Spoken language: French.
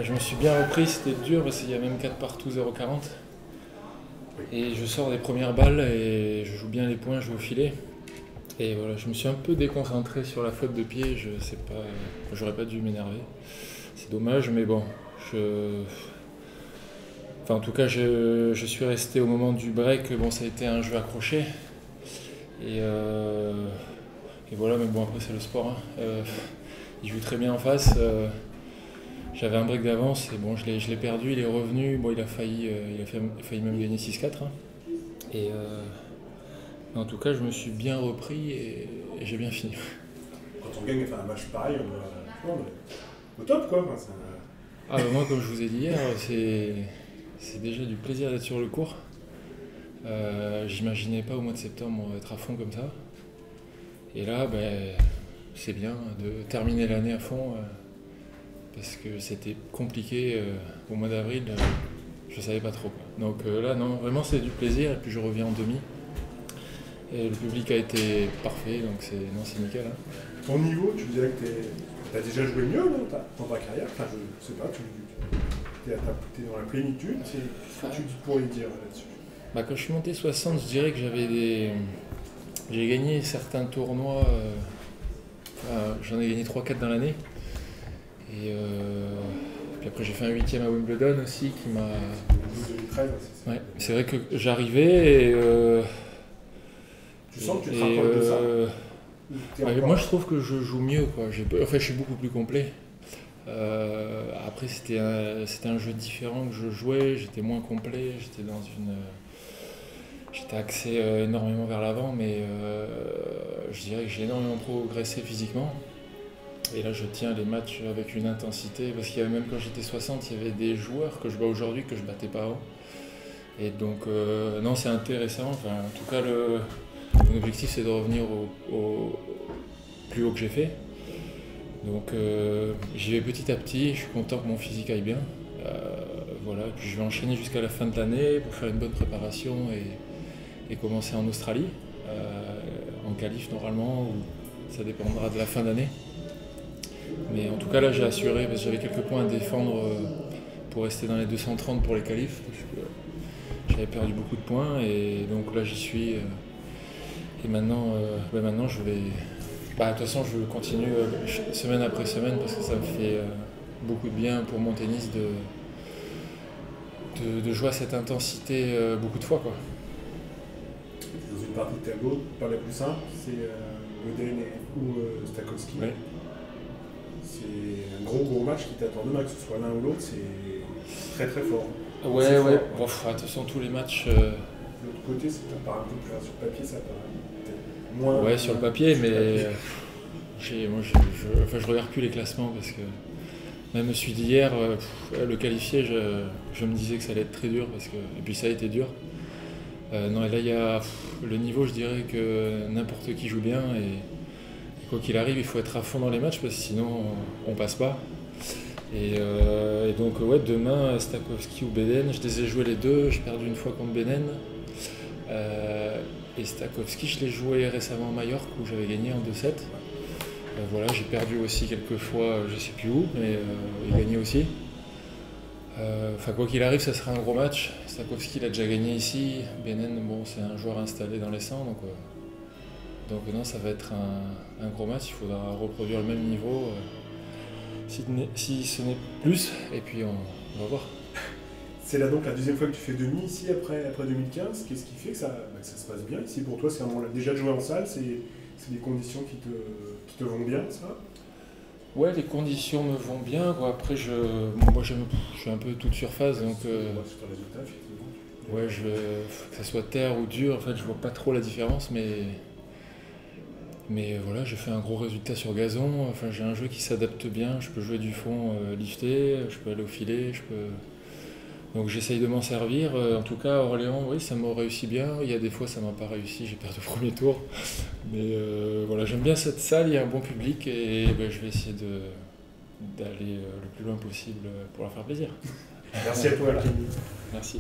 Je me suis bien repris, c'était dur parce qu'il y a même 4 partout 0,40. Et je sors des premières balles et je joue bien les points, je joue au filet. Et voilà, je me suis un peu déconcentré sur la faute de pied, je sais pas, j'aurais pas dû m'énerver. C'est dommage, mais bon, enfin, en tout cas, je suis resté au moment du break, bon, ça a été un jeu accroché. Et, et voilà, mais bon, après, c'est le sport, hein. Il joue très bien en face. J'avais un break d'avance et bon, je l'ai perdu, il est revenu. Bon, il a failli même gagner 6-4, hein. Et en tout cas, je me suis bien repris et j'ai bien fini. Quand on gagne un match pareil, on est au top, quoi. Enfin, Ah, bah, moi, comme je vous ai dit hier, c'est déjà du plaisir d'être sur le court. J'imaginais pas au mois de septembre être à fond comme ça. Et là, ben, c'est bien de terminer l'année à fond. Parce que c'était compliqué au mois d'avril, je savais pas trop, quoi. Donc là, non, vraiment c'est du plaisir, et puis je reviens en demi. Et le public a été parfait, donc c'est nickel, hein. ton niveau, tu dirais que tu as déjà joué mieux dans ta carrière. Enfin, je sais pas, tu es dans la plénitude. Qu'est-ce que tu pourrais dire là-dessus? Bah, quand je suis monté 60, je dirais que j'ai gagné certains tournois, j'en ai gagné 3-4 dans l'année. Et puis après j'ai fait un 8e à Wimbledon aussi qui m'a... 2013, c'est ça. Ouais, c'est vrai que j'arrivais et... Tu sens que tu te rapproches de ça? Ouais, moi je trouve que je joue mieux, quoi. Enfin, je suis beaucoup plus complet. Après c'était un jeu différent que je jouais, j'étais moins complet, j'étais axé énormément vers l'avant, mais je dirais que j'ai énormément progressé physiquement. Et là, je tiens les matchs avec une intensité, parce qu'il y avait même quand j'étais 60, il y avait des joueurs que je bats aujourd'hui que je battais pas avant. Et donc, non, c'est intéressant. Enfin, en tout cas, mon objectif, c'est de revenir au plus haut que j'ai fait. Donc, j'y vais petit à petit. Je suis content que mon physique aille bien. Voilà. Puis je vais enchaîner jusqu'à la fin de l'année pour faire une bonne préparation et commencer en Australie, en qualif normalement, ou ça dépendra de la fin d'année. Mais en tout cas là j'ai assuré parce que j'avais quelques points à défendre pour rester dans les 230 pour les qualifs parce que j'avais perdu beaucoup de points et donc là j'y suis et maintenant je vais... de toute façon je continue semaine après semaine parce que ça me fait beaucoup de bien pour mon tennis de jouer à cette intensité beaucoup de fois, quoi. Dans une partie de tableau, pas la plus simple, c'est Godin ou Stakowski. Ouais. C'est un gros match qui t'attend demain, que ce soit l'un ou l'autre, c'est très très fort. Ouais. Bon, attention, tous les matchs. De l'autre côté, ça paraît un peu plus sur le papier, ça paraît moins. Ouais, sur le papier, mais je regarde plus les classements parce que même celui d'hier, le qualifié, je me disais que ça allait être très dur et puis ça a été dur. Non, et là il y a le niveau, je dirais que n'importe qui joue bien et quoi qu'il arrive, il faut être à fond dans les matchs parce que sinon on passe pas. Et donc ouais, demain Stakowski ou Benen, je les ai joués les deux, j'ai perdu une fois contre Benen. Et Stakowski, je l'ai joué récemment à Majorque où j'avais gagné en 2-7. Voilà, j'ai perdu aussi quelques fois, je sais plus où, mais il gagné aussi. Enfin, quoi qu'il arrive, ça sera un gros match. Stakowski, il a déjà gagné ici. Benen, bon, c'est un joueur installé dans les 100, donc non, ça va être un gros match. Il faudra reproduire le même niveau, si ce n'est plus, et puis on va voir. C'est là donc la deuxième fois que tu fais demi ici après 2015. Qu'est-ce qui fait que ça se passe bien ici pour toi? C'est déjà de jouer en salle, c'est des conditions qui te vont bien, ça? Ouais, les conditions me vont bien, quoi. Après, moi je suis un peu toute surface, donc ouais, que ça soit terre ou dur, en fait, je vois pas trop la différence, mais voilà, j'ai fait un gros résultat sur gazon. Enfin, j'ai un jeu qui s'adapte bien, je peux jouer du fond lifté, je peux aller au filet, donc j'essaye de m'en servir. En tout cas, à Orléans, oui, ça m'a réussi bien. Il y a des fois, ça m'a pas réussi, j'ai perdu au premier tour. Mais voilà, j'aime bien cette salle, il y a un bon public et je vais essayer d'aller le plus loin possible pour leur faire plaisir. Merci à toi, Alchemy. Merci.